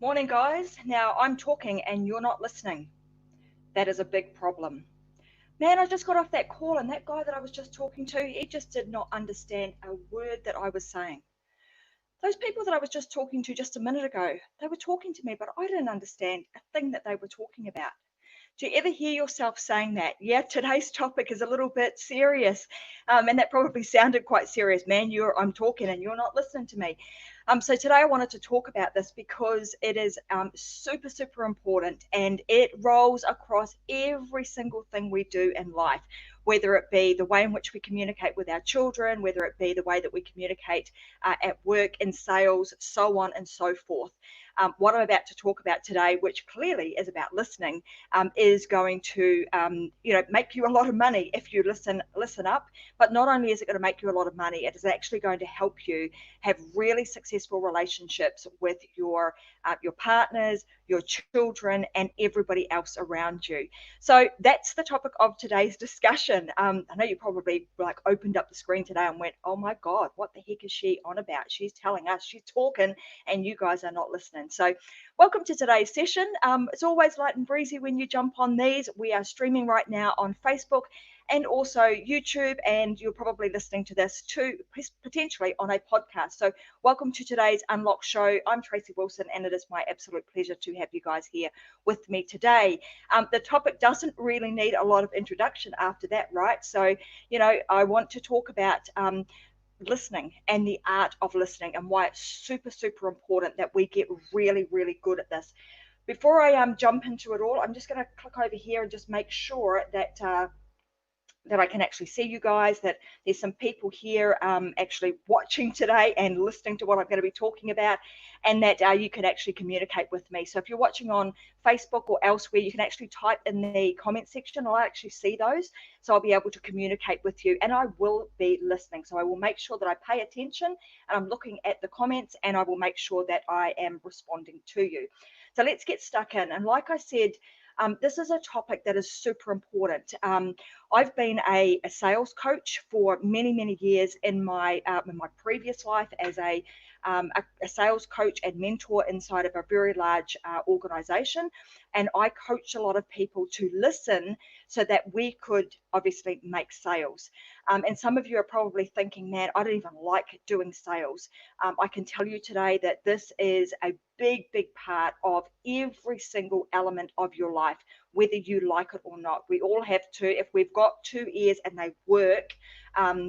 Morning, guys. Now I'm talking and you're not listening. That is a big problem. Man, I just got off that call, and that guy that I was just talking to, he just did not understand a word that I was saying. Those people that I was just talking to just a minute ago, they were talking to me, but I didn't understand a thing that they were talking about. Do you ever hear yourself saying that? Yeah, today's topic is a little bit serious, and that probably sounded quite serious. Man, I'm talking and you're not listening to me. So today I wanted to talk about this because it is super, super important, and it rolls across every single thing we do in life, whether it be the way in which we communicate with our children, whether it be the way that we communicate at work, in sales, so on and so forth. What I'm about to talk about today, which clearly is about listening, is going to make you a lot of money if you listen up. But not only is it going to make you a lot of money, it is actually going to help you have really successful relationships with your partners, your children, and everybody else around you. So that's the topic of today's discussion. I know you probably like opened up the screen today and went, "Oh my God, what the heck is she on about? She's telling us, she's talking, and you guys are not listening." So welcome to today's session. It's always light and breezy when you jump on these. We are streaming right now on Facebook and also YouTube, and you're probably listening to this too, potentially on a podcast. So welcome to today's Unlock Show. I'm Tracy Wilson, and it is my absolute pleasure to have you guys here with me today. The topic doesn't really need a lot of introduction after that, right? So, I want to talk about listening and the art of listening, and why it's super, super important that we get really, really good at this. Before I jump into it all, I'm just going to click over here and just make sure that I can actually see you guys, that there's some people here actually watching today and listening to what I'm going to be talking about, and that you can actually communicate with me. So if you're watching on Facebook or elsewhere, you can actually type in the comment section. I'll actually see those, so I'll be able to communicate with you, and I will be listening. So I will make sure that I pay attention, and I'm looking at the comments, and I will make sure that I am responding to you. So let's get stuck in. And like I said, this is a topic that is super important. I've been a sales coach for many, many years in my previous life as a sales coach and mentor inside of a very large organization. And I coached a lot of people to listen so that we could obviously make sales. And some of you are probably thinking, man, I don't even like doing sales. I can tell you today that this is a big, big part of every single element of your life, whether you like it or not. We all have to, if we've got two ears and they work,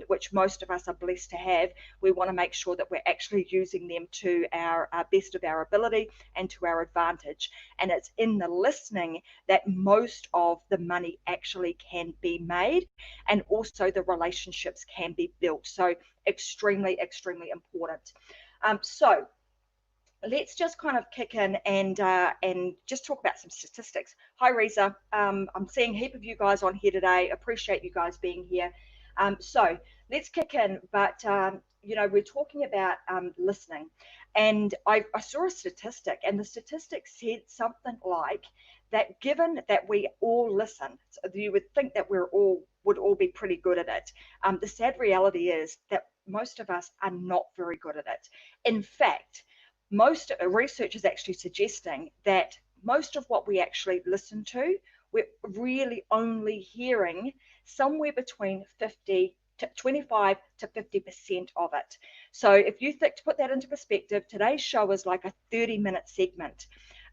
which most of us are blessed to have, we want to make sure that we're actually using them to our best of our ability and to our advantage. And it's in the listening that most of the money actually can be made, and also the relationships can be built. So extremely, extremely important. So let's just kind of kick in and just talk about some statistics. Hi, Reza. I'm seeing a heap of you guys on here today. Appreciate you guys being here. So let's kick in. But we're talking about listening, and I saw a statistic, and the statistic said something like that. Given that we all listen, so you would think that would all be pretty good at it. The sad reality is that most of us are not very good at it. In fact, most research is actually suggesting that most of what we actually listen to, we're really only hearing somewhere between 50 to 25 to 50% of it. So if you think, to put that into perspective, today's show is like a 30-minute segment.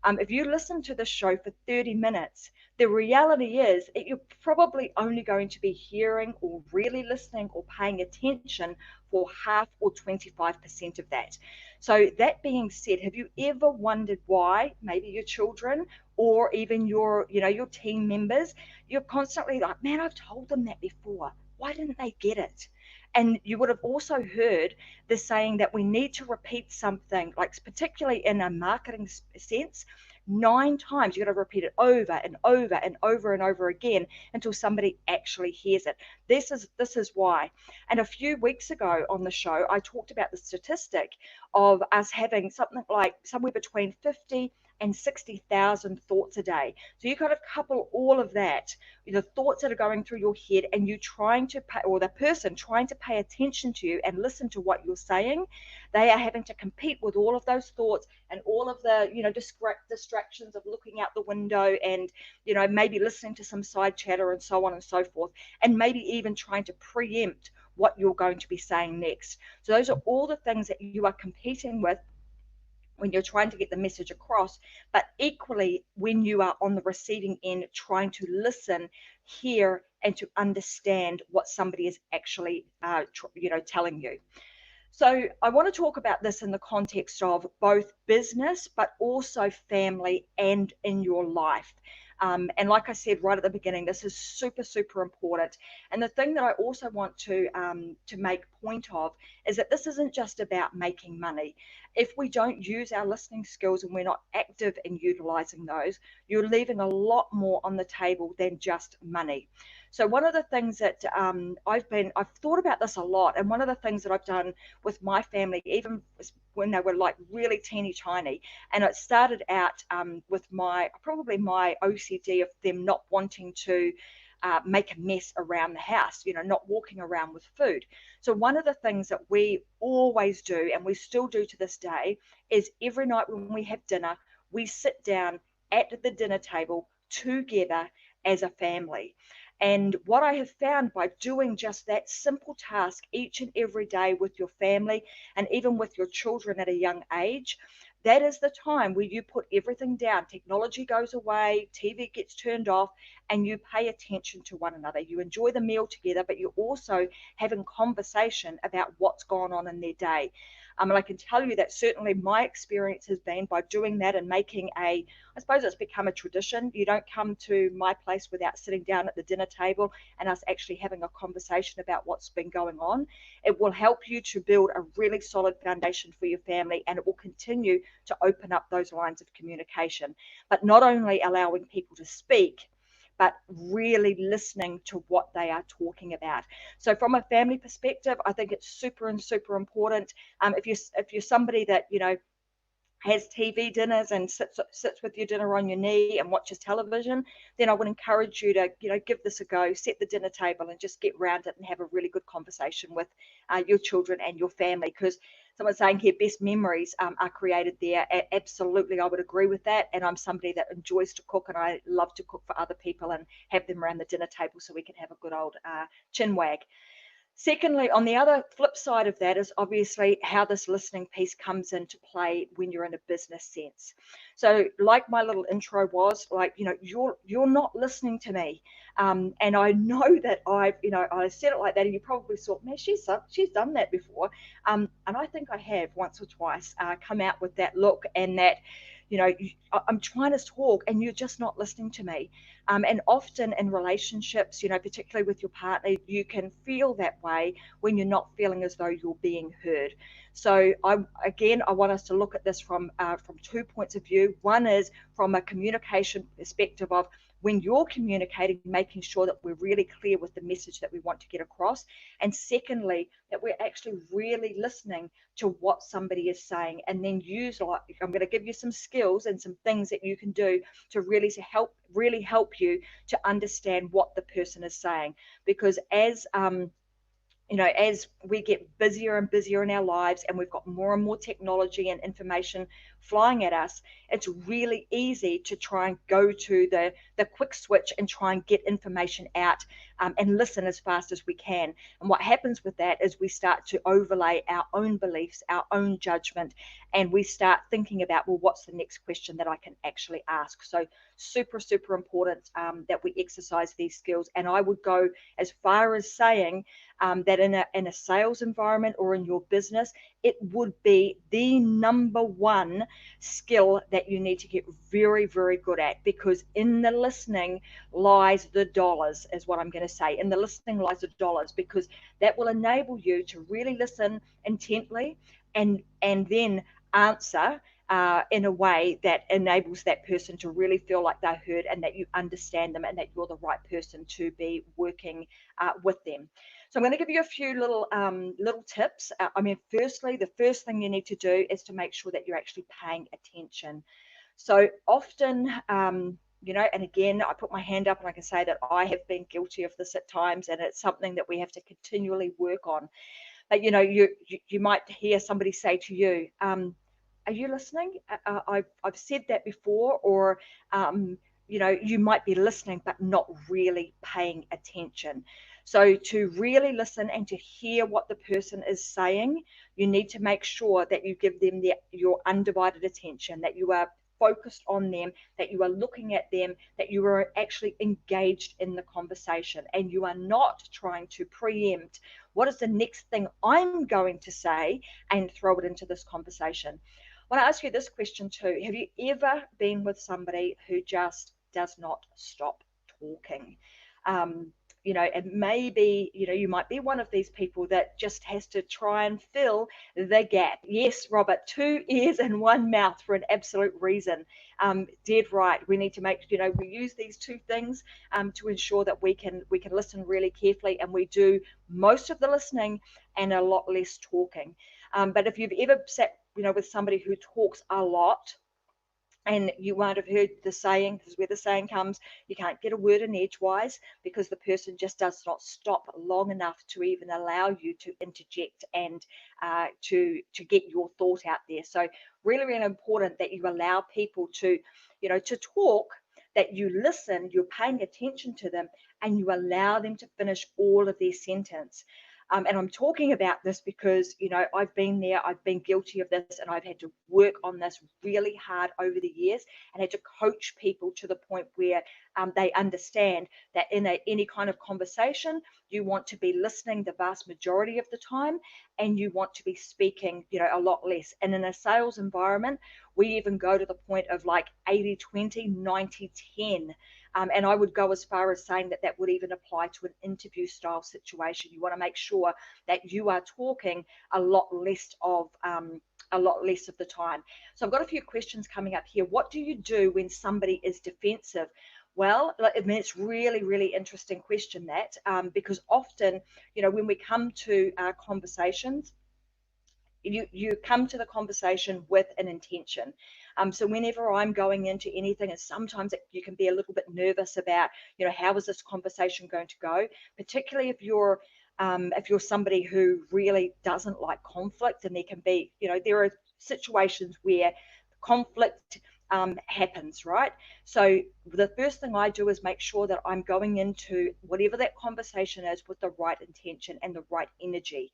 If you listen to the show for 30 minutes, the reality is that you're probably only going to be hearing or really listening or paying attention for half or 25% of that. So that being said, have you ever wondered why maybe your children or even your team members, you're constantly like, man, I've told them that before. Why didn't they get it? And you would have also heard the saying that we need to repeat something, like particularly in a marketing sense, 9 times. You got to repeat it over and over and over and over again until somebody actually hears it. This is why. And a few weeks ago on the show, I talked about the statistic of us having something like somewhere between 50 and 60,000 thoughts a day. So you kind of couple all of that, the thoughts that are going through your head, and you trying to pay, or the person trying to pay attention to you and listen to what you're saying. They are having to compete with all of those thoughts and all of the, distractions of looking out the window and, maybe listening to some side chatter and so on and so forth, and maybe even trying to preempt what you're going to be saying next. So those are all the things that you are competing with when you're trying to get the message across, but equally when you are on the receiving end, trying to listen, hear, and to understand what somebody is actually, telling you. So I want to talk about this in the context of both business, but also family and in your life. And like I said right at the beginning, this is super, super important. And the thing that I also want to make point of is that this isn't just about making money. If we don't use our listening skills and we're not active in utilizing those, you're leaving a lot more on the table than just money. So one of the things that I've thought about this a lot, and one of the things that I've done with my family, even when they were like really teeny tiny, and it started out with probably my OCD of them not wanting to make a mess around the house, not walking around with food. So one of the things that we always do, and we still do to this day, is every night when we have dinner, we sit down at the dinner table together as a family. And what I have found by doing just that simple task each and every day with your family and even with your children at a young age, that is the time where you put everything down. Technology goes away, TV gets turned off, and you pay attention to one another. You enjoy the meal together, but you're also having conversation about what's gone on in their day. And I can tell you that certainly my experience has been by doing that and making I suppose it's become a tradition. You don't come to my place without sitting down at the dinner table and us actually having a conversation about what's been going on. It will help you to build a really solid foundation for your family, and it will continue to open up those lines of communication. But not only allowing people to speak, but really listening to what they are talking about. So from a family perspective, I think it's super and super important. If you're somebody that has TV dinners and sits with your dinner on your knee and watches television, then I would encourage you to give this a go, set the dinner table and just get round it and have a really good conversation with your children and your family. Because someone's saying here, best memories are created there. Absolutely, I would agree with that. And I'm somebody that enjoys to cook, and I love to cook for other people and have them around the dinner table so we can have a good old chin wag. Secondly, on the other flip side of that is obviously how this listening piece comes into play when you're in a business sense. So, like my little intro was, like you're not listening to me, and I know that I said it like that, and you probably thought, man, she's done that before, and I think I have once or twice come out with that look and that. I'm trying to talk and you're just not listening to me. And often in relationships, particularly with your partner, you can feel that way when you're not feeling as though you're being heard. So I want us to look at this from 2 points of view. One is from a communication perspective of when you're communicating, making sure that we're really clear with the message that we want to get across. And secondly, that we're actually really listening to what somebody is saying, and then I'm going to give you some skills and some things that you can do to really help you to understand what the person is saying. Because as we get busier and busier in our lives and we've got more and more technology and information flying at us, it's really easy to try and go to the quick switch and try and get information out and listen as fast as we can. And what happens with that is we start to overlay our own beliefs, our own judgment, and we start thinking about, well, what's the next question that I can actually ask? So super, super important that we exercise these skills. And I would go as far as saying that in a sales environment or in your business, it would be the number one skill that you need to get very, very good at, because in the listening lies the dollars, is what I'm going to say. In the listening lies the dollars, because that will enable you to really listen intently and then answer in a way that enables that person to really feel like they're heard and that you understand them and that you're the right person to be working with them. So I'm going to give you a few little tips. Firstly, the first thing you need to do is to make sure that you're actually paying attention. So often, you know, and again, I put my hand up and I can say that I have been guilty of this at times, and it's something that we have to continually work on. But you know, you might hear somebody say to you, "Are you listening? I've said that before," or you know, you might be listening but not really paying attention. So to really listen and to hear what the person is saying, you need to make sure that you give them your undivided attention, that you are focused on them, that you are looking at them, that you are actually engaged in the conversation, and you are not trying to preempt what is the next thing I'm going to say and throw it into this conversation. I want to ask you this question too. Have you ever been with somebody who just does not stop talking? You know, and maybe, you know, you might be one of these people that just has to try and fill the gap. Yes, Robert, 2 ears and 1 mouth for an absolute reason. Dead right. We need to make, you know, we use these two things to ensure that we can listen really carefully, and we do most of the listening and a lot less talking. But if you've ever sat, you know, with somebody who talks a lot, and you won't have heard the saying, this is where the saying comes, you can't get a word in edgewise, because the person just does not stop long enough to even allow you to interject and to get your thought out there. So really, really important that you allow people to, you know, to talk, that you listen, you're paying attention to them, and you allow them to finish all of their sentence. And I'm talking about this because, you know, I've been there, I've been guilty of this, and I've had to work on this really hard over the years, and had to coach people to the point where they understand that in any kind of conversation, you want to be listening the vast majority of the time, and you want to be speaking, you know, a lot less. And in a sales environment, we even go to the point of like 80-20, 90-10. And I would go as far as saying that that would even apply to an interview style situation. You want to make sure that you are talking a lot less of the time. So I've got a few questions coming up here. What do you do when somebody is defensive? Well, I mean, it's really, really interesting question, that because often, you know, when we come to conversations, you come to the conversation with an intention. So whenever I'm going into anything, and sometimes you can be a little bit nervous about, you know, how is this conversation going to go, particularly if you're somebody who really doesn't like conflict. And there can be, you know, there are situations where conflict happens, right? So the first thing I do is make sure that I'm going into whatever that conversation is with the right intention and the right energy.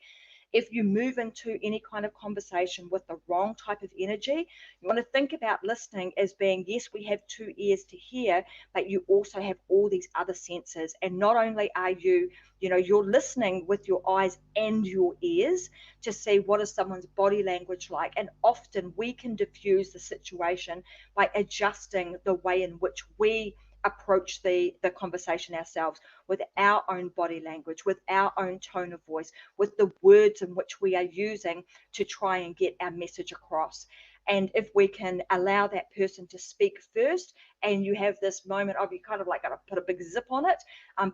If you move into any kind of conversation with the wrong type of energy, you want to think about listening as being, yes, we have 2 ears to hear, but you also have all these other senses. And not only are you, you know, you're listening with your eyes and your ears to see what is someone's body language like. And often we can diffuse the situation by adjusting the way in which we approach the conversation ourselves, with our own body language, with our own tone of voice, with the words in which we are using to try and get our message across. And if we can allow that person to speak first, and you have this moment of, you kind of like got to put a big zip on it,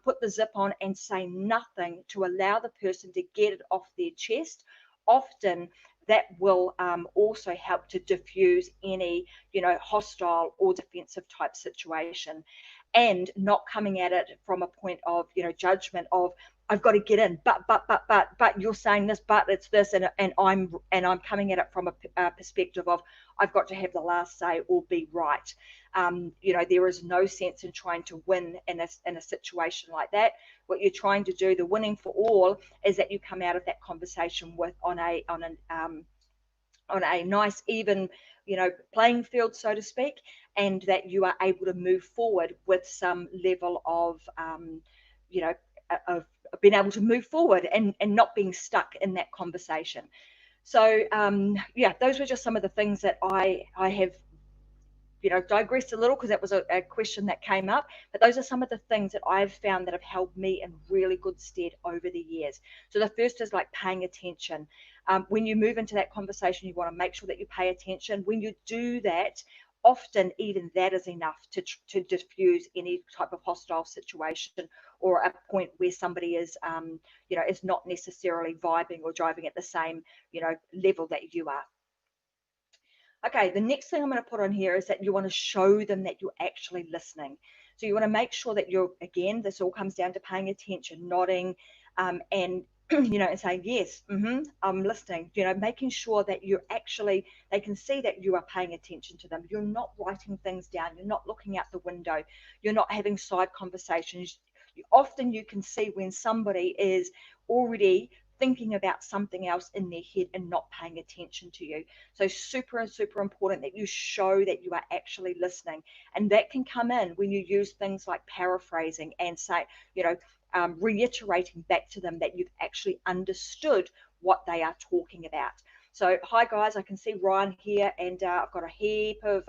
put the zip on and say nothing to allow the person to get it off their chest, often that will also help to diffuse any, you know, hostile or defensive type situation. And not coming at it from a point of, you know, judgment of, I've got to get in, but you're saying this, but it's this, and I'm coming at it from a perspective of, I've got to have the last say or be right. You know, there is no sense in trying to win in a situation like that. What you're trying to do, the winning for all, is that you come out of that conversation with on a nice, even, you know, playing field, so to speak, and that you are able to move forward with some level of, you know, of being able to move forward and not being stuck in that conversation. So yeah, those were just some of the things that I have, you know, digressed a little, because that was a question that came up. But those are some of the things that I've found that have held me in really good stead over the years. So the first is like paying attention. When you move into that conversation, you want to make sure that you pay attention. When you do that, often even that is enough to diffuse any type of hostile situation, or a point where somebody is, you know, is not necessarily vibing or driving at the same, you know, level that you are. Okay, the next thing I'm going to put on here is that you want to show them that you're actually listening. So you want to make sure that you're, again, this all comes down to paying attention, nodding, and and saying yes, I'm listening. Making sure that you're actually, they can see that you are paying attention to them. You're not writing things down. You're not looking out the window. You're not having side conversations. Often you can see when somebody is already thinking about something else in their head and not paying attention to you. So super and super important that you show that you are actually listening. And that can come in when you use things like paraphrasing and say, reiterating back to them that you've actually understood what they are talking about. So hi guys, I can see Ryan here, and I've got a heap of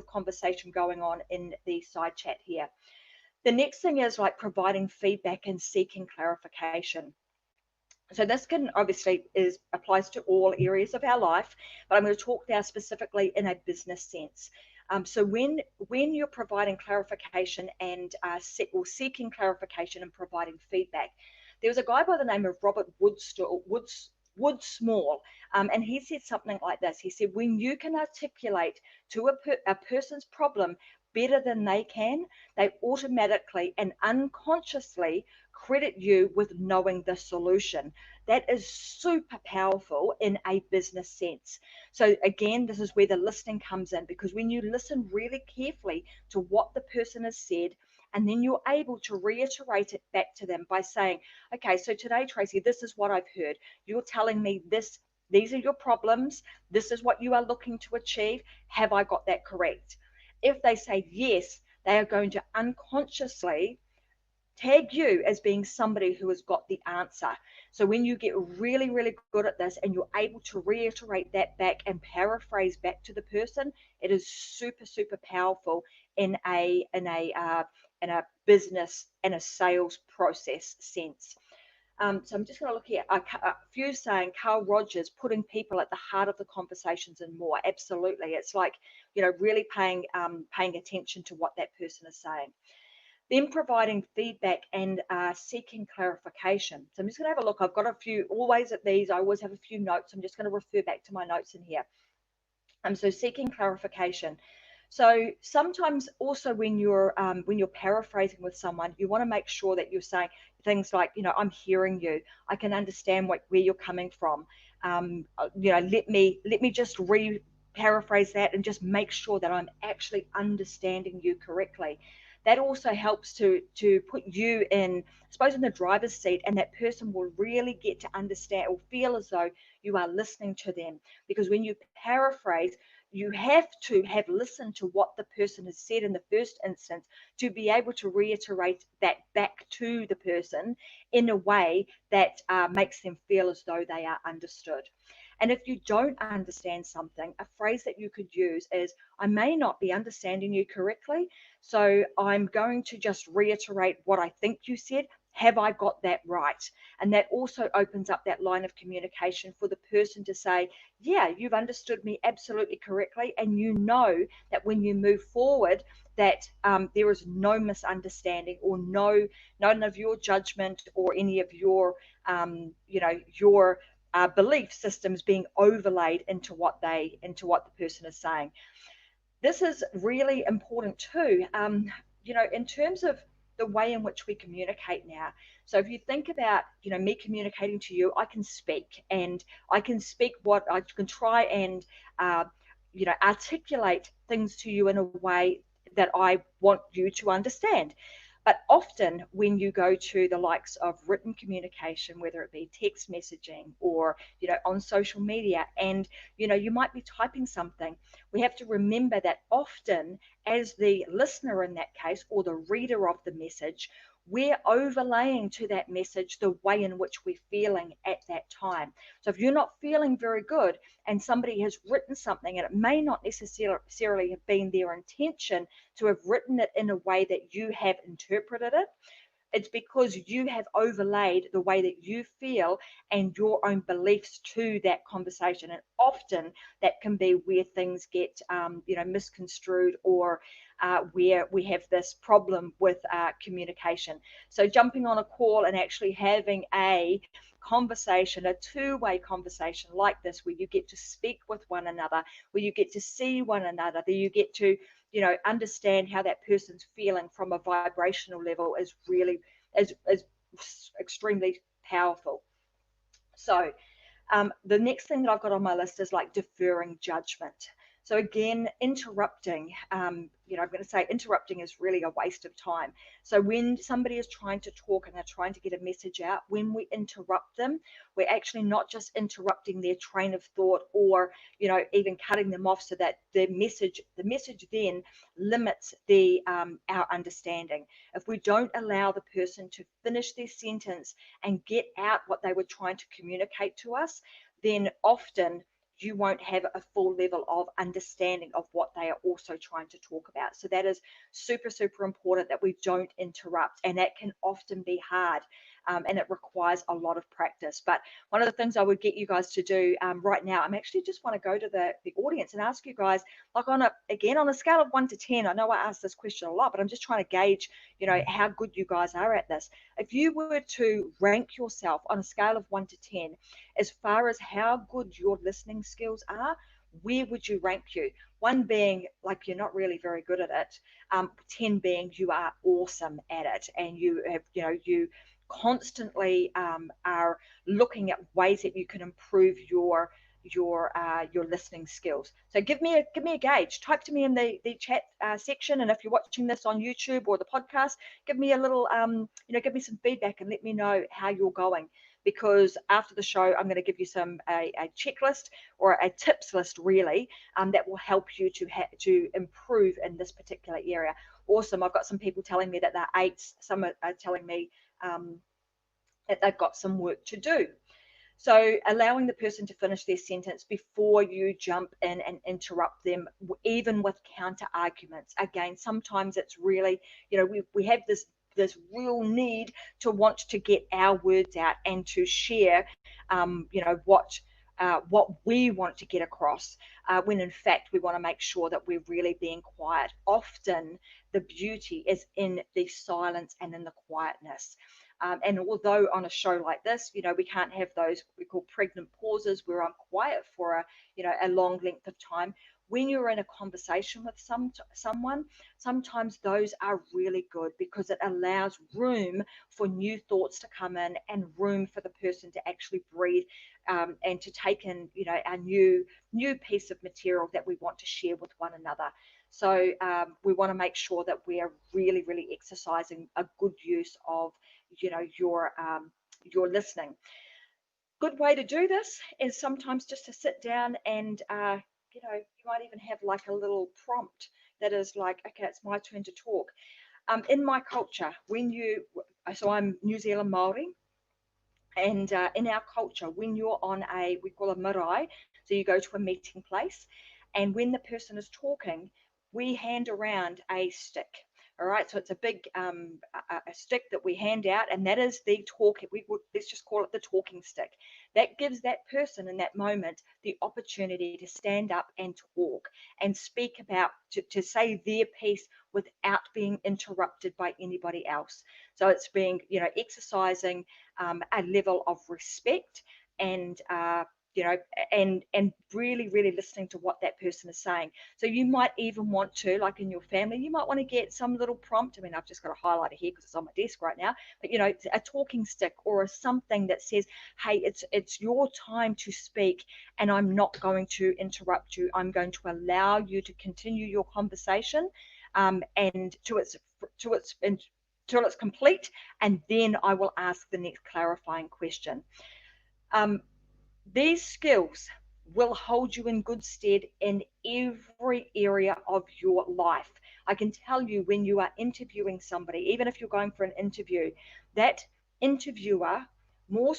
conversation going on in the side chat here. The next thing is like providing feedback and seeking clarification. So this can obviously applies to all areas of our life, but I'm going to talk now specifically in a business sense. So when you're providing clarification and seeking clarification and providing feedback, there was a guy by the name of Robert Woodsmall, and he said something like this. He said, when you can articulate to a person's problem better than they can, they automatically and unconsciously credit you with knowing the solution. That is super powerful in a business sense. So again, this is where the listening comes in, because when you listen really carefully to what the person has said, and then you're able to reiterate it back to them by saying, okay, so today, Tracy, this is what I've heard. You're telling me this, these are your problems. This is what you are looking to achieve. Have I got that correct? If they say yes, they are going to unconsciously tag you as being somebody who has got the answer. So when you get really, really good at this and you're able to reiterate that back and paraphrase back to the person, it is super, super powerful in a business and a sales process sense. So I'm just going to look here. A few saying Carl Rogers, putting people at the heart of the conversations and more. Absolutely, it's like really paying attention to what that person is saying. Then providing feedback and seeking clarification. So I'm just going to have a look. I've got a few, always at these, I always have a few notes. I'm just going to refer back to my notes in here. So seeking clarification. So sometimes also when you're paraphrasing with someone, you want to make sure that you're saying things like, I'm hearing you. I can understand where you're coming from. Let me just paraphrase that and just make sure that I'm actually understanding you correctly. That also helps to put you in, I suppose, in the driver's seat, and that person will really get to understand or feel as though you are listening to them. Because when you paraphrase, you have to have listened to what the person has said in the first instance to be able to reiterate that back to the person in a way that makes them feel as though they are understood. And if you don't understand something, a phrase that you could use is, I may not be understanding you correctly, so I'm going to just reiterate what I think you said. Have I got that right? And that also opens up that line of communication for the person to say, yeah, you've understood me absolutely correctly. And you know that when you move forward, that there is no misunderstanding or none of your judgment or any of your, your belief systems being overlaid into what the person is saying. This is really important too, in terms of the way in which we communicate now. So if you think about, me communicating to you, I can speak, and I can speak what I can try and, articulate things to you in a way that I want you to understand. But often when you go to the likes of written communication, whether it be text messaging or, on social media, and, you might be typing something, we have to remember that often as the listener in that case, or the reader of the message, we're overlaying to that message the way in which we're feeling at that time. So if you're not feeling very good and somebody has written something, and it may not necessarily have been their intention to have written it in a way that you have interpreted it, It's because you have overlaid the way that you feel and your own beliefs to that conversation. And often that can be where things get, misconstrued, or where we have this problem with communication. So jumping on a call and actually having a conversation, a two-way conversation like this, where you get to speak with one another, where you get to see one another, that you get to understand how that person's feeling from a vibrational level, is really is extremely powerful. So the next thing that I've got on my list is like deferring judgment. So again, interrupting, I'm going to say interrupting is really a waste of time. So when somebody is trying to talk and they're trying to get a message out, when we interrupt them, we're actually not just interrupting their train of thought, or, even cutting them off, so that the message then limits our understanding. If we don't allow the person to finish their sentence and get out what they were trying to communicate to us, then often you won't have a full level of understanding of what they are also trying to talk about. So that is super, super important, that we don't interrupt. And that can often be hard, and it requires a lot of practice. But one of the things I would get you guys to do right now, I'm actually just want to go to the audience and ask you guys, like on a scale of 1 to 10, I know I ask this question a lot, but I'm just trying to gauge, how good you guys are at this. If you were to rank yourself on a scale of 1 to 10, as far as how good your listening skills are, where would you rank you? 1 being like you're not really very good at it, 10 being you are awesome at it, and you have, you constantly are looking at ways that you can improve your listening skills. So give me a gauge. Type to me in the chat section, and if you're watching this on YouTube or the podcast, give me a little give me some feedback and let me know how you're going. Because after the show, I'm going to give you a checklist, or a tips list, really, that will help you to improve in this particular area. Awesome. I've got some people telling me that they're 8s. Some are telling me that they've got some work to do. So allowing the person to finish their sentence before you jump in and interrupt them, even with counter arguments. Again, sometimes it's really, we have this real need to want to get our words out and to share, what we want to get across, when in fact we want to make sure that we're really being quiet. Often the beauty is in the silence and in the quietness. And although on a show like this, we can't have those what we call pregnant pauses where I'm quiet for a long length of time. When you're in a conversation with someone, sometimes those are really good, because it allows room for new thoughts to come in, and room for the person to actually breathe, and to take in, a new piece of material that we want to share with one another. So we want to make sure that we are really, really exercising a good use of, your listening. Good way to do this is sometimes just to sit down and, you might even have like a little prompt that is like, okay, it's my turn to talk. In my culture, so I'm New Zealand Māori, and in our culture, when you're on we call a marae, so you go to a meeting place, and when the person is talking, we hand around a stick. All right, so it's a big a stick that we hand out, and that is the talk. Let's just call it the talking stick. That gives that person in that moment the opportunity to stand up and talk and speak about, to say their piece without being interrupted by anybody else. So it's being, exercising a level of respect, and and really, really listening to what that person is saying. So you might even want to, like in your family, you might want to get some little prompt. I mean, I've just got a highlighter here because it's on my desk right now, but a talking stick or something that says, hey, it's your time to speak, and I'm not going to interrupt you. I'm going to allow you to continue your conversation, and till it's complete, and then I will ask the next clarifying question. These skills will hold you in good stead in every area of your life. I can tell you, when you are interviewing somebody, even if you're going for an interview, that interviewer, more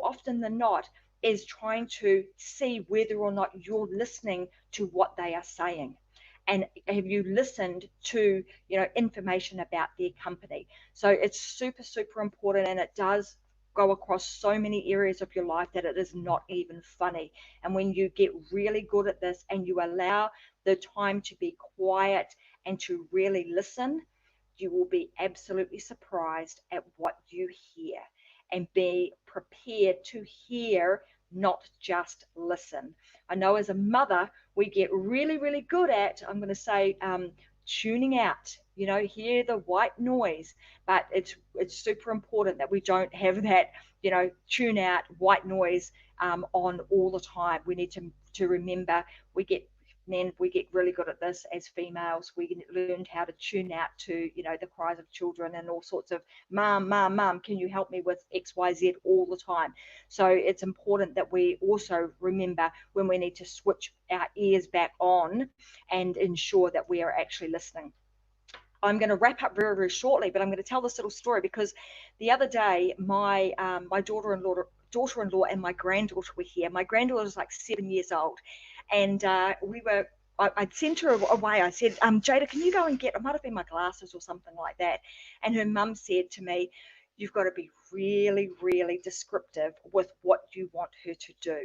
often than not, is trying to see whether or not you're listening to what they are saying. and have you listened to, you know, information about their company? So it's super, super important, and it does go across so many areas of your life that it is not even funny. And when you get really good at this and you allow the time to be quiet and to really listen, you will be absolutely surprised at what you hear, and be prepared to hear, not just listen. I know as a mother, we get really, really good at, I'm going to say, tuning out, you know, hear the white noise, but it's super important that we don't have that, you know, tune out white noise on all the time. We need to remember, we get men, we get really good at this as females. We learned how to tune out to, you know, the cries of children and all sorts of mom, mom, mom, can you help me with XYZ all the time. So it's important that we also remember when we need to switch our ears back on and ensure that we are actually listening. I'm going to wrap up very, very shortly, but I'm going to tell this little story because the other day my daughter-in-law and my granddaughter were here. My granddaughter was like 7 years old, and I'd sent her away. I said, Jada, can you go and get, it might have been my glasses or something like that. And her mum said to me, you've got to be really, really descriptive with what you want her to do.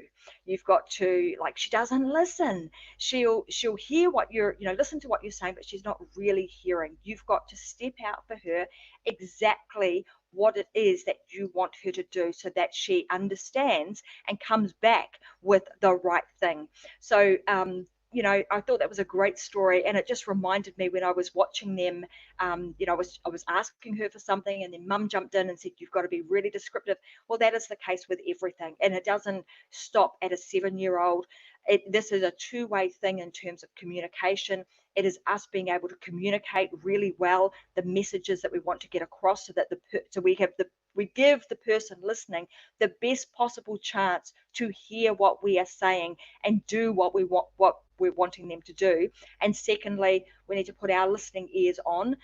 You've got to, like, she doesn't listen. She'll hear what you're, you know, listen to what you're saying, but she's not really hearing. You've got to step out for her exactly what it is that you want her to do, so that she understands and comes back with the right thing. So you know, I thought that was a great story, and it just reminded me when I was watching them. You know, I was asking her for something, and then Mum jumped in and said, "You've got to be really descriptive." Well, that is the case with everything, and it doesn't stop at a 7-year-old. This is a two-way thing in terms of communication. It is us being able to communicate really well the messages that we want to get across, so that we give the person listening the best possible chance to hear what we are saying and do what we're wanting them to do. And secondly, we need to put our listening ears on,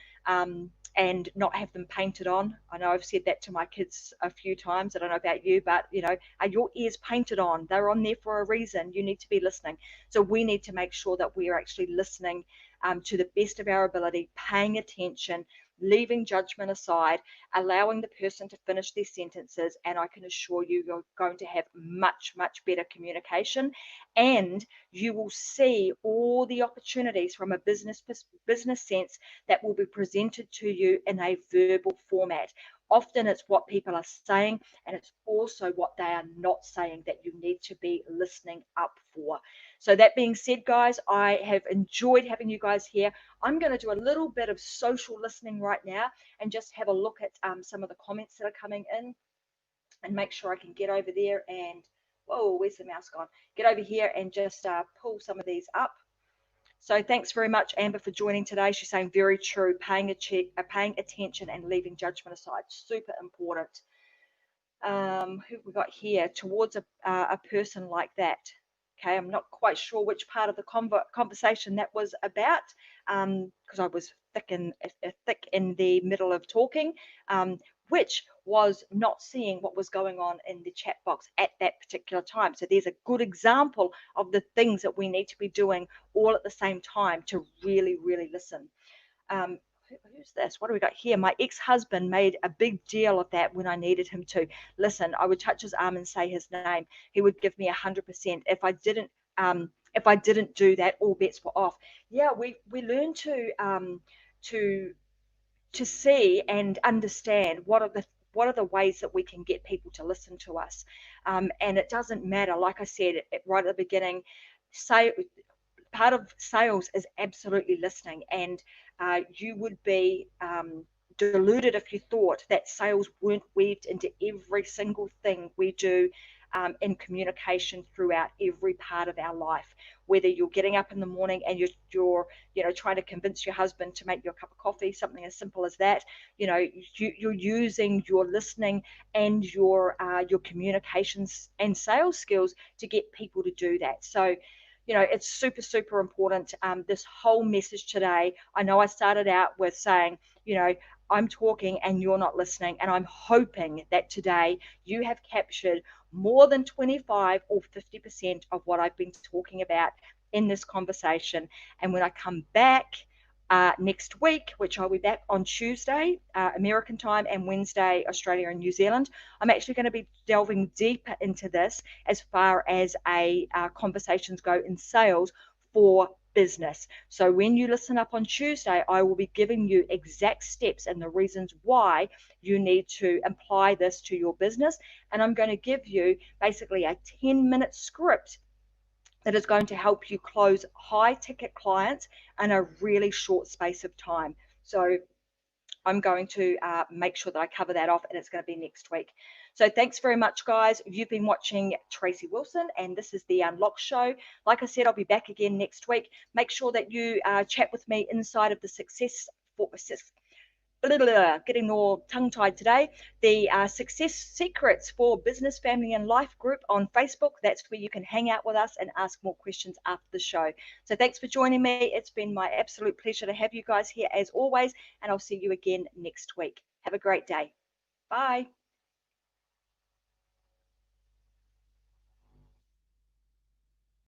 and not have them painted on. I know I've said that to my kids a few times. I don't know about you, but you know, are your ears painted on? They're on there for a reason. You need to be listening. So we need to make sure that we are actually listening to the best of our ability, paying attention, leaving judgment aside, allowing the person to finish their sentences, and I can assure you, you're going to have much, much better communication, and you will see all the opportunities from a business sense that will be presented to you in a verbal format. Often it's what people are saying, and it's also what they are not saying that you need to be listening up for. So that being said, guys, I have enjoyed having you guys here. I'm going to do a little bit of social listening right now and just have a look at some of the comments that are coming in, and make sure I can get over there and, whoa, where's the mouse gone? Get over here and just pull some of these up. So thanks very much, Amber, for joining today. She's saying very true, paying attention and leaving judgment aside. Super important. Who we got here? Towards a person like that. Okay, I'm not quite sure which part of the conversation that was about, because I was thick in the middle of talking, which was not seeing what was going on in the chat box at that particular time. So there's a good example of the things that we need to be doing all at the same time to really, really listen. Who's this? What do we got here? My ex-husband made a big deal of that when I needed him to. Listen, I would touch his arm and say his name. He would give me 100%. If I didn't do that, all bets were off. Yeah, we learn to see and understand what are the ways that we can get people to listen to us. And it doesn't matter, like I said right at the beginning, say part of sales is absolutely listening, and you would be deluded if you thought that sales weren't weaved into every single thing we do in communication throughout every part of our life. Whether you're getting up in the morning and you're trying to convince your husband to make you a cup of coffee, something as simple as that, you're using your listening and your communications and sales skills to get people to do that. So it's super, super important. This whole message today, I know I started out with saying, I'm talking and you're not listening. And I'm hoping that today you have captured more than 25 or 50% of what I've been talking about in this conversation. And when I come back next week, which I'll be back on Tuesday, American time, and Wednesday, Australia and New Zealand, I'm actually going to be delving deeper into this as far as conversations go in sales for business. So when you listen up on Tuesday, I will be giving you exact steps and the reasons why you need to apply this to your business. And I'm going to give you basically a 10-minute script that is going to help you close high ticket clients in a really short space of time. So I'm going to make sure that I cover that off, and it's going to be next week. So thanks very much, guys. You've been watching Tracy Wilson, and this is The Unlock Show. Like I said, I'll be back again next week. Make sure that you chat with me inside of the getting all tongue-tied today, the Success Secrets for Business, Family and Life group on Facebook. That's where you can hang out with us and ask more questions after the show. So thanks for joining me. It's been my absolute pleasure to have you guys here as always, and I'll see you again next week. Have a great day. Bye.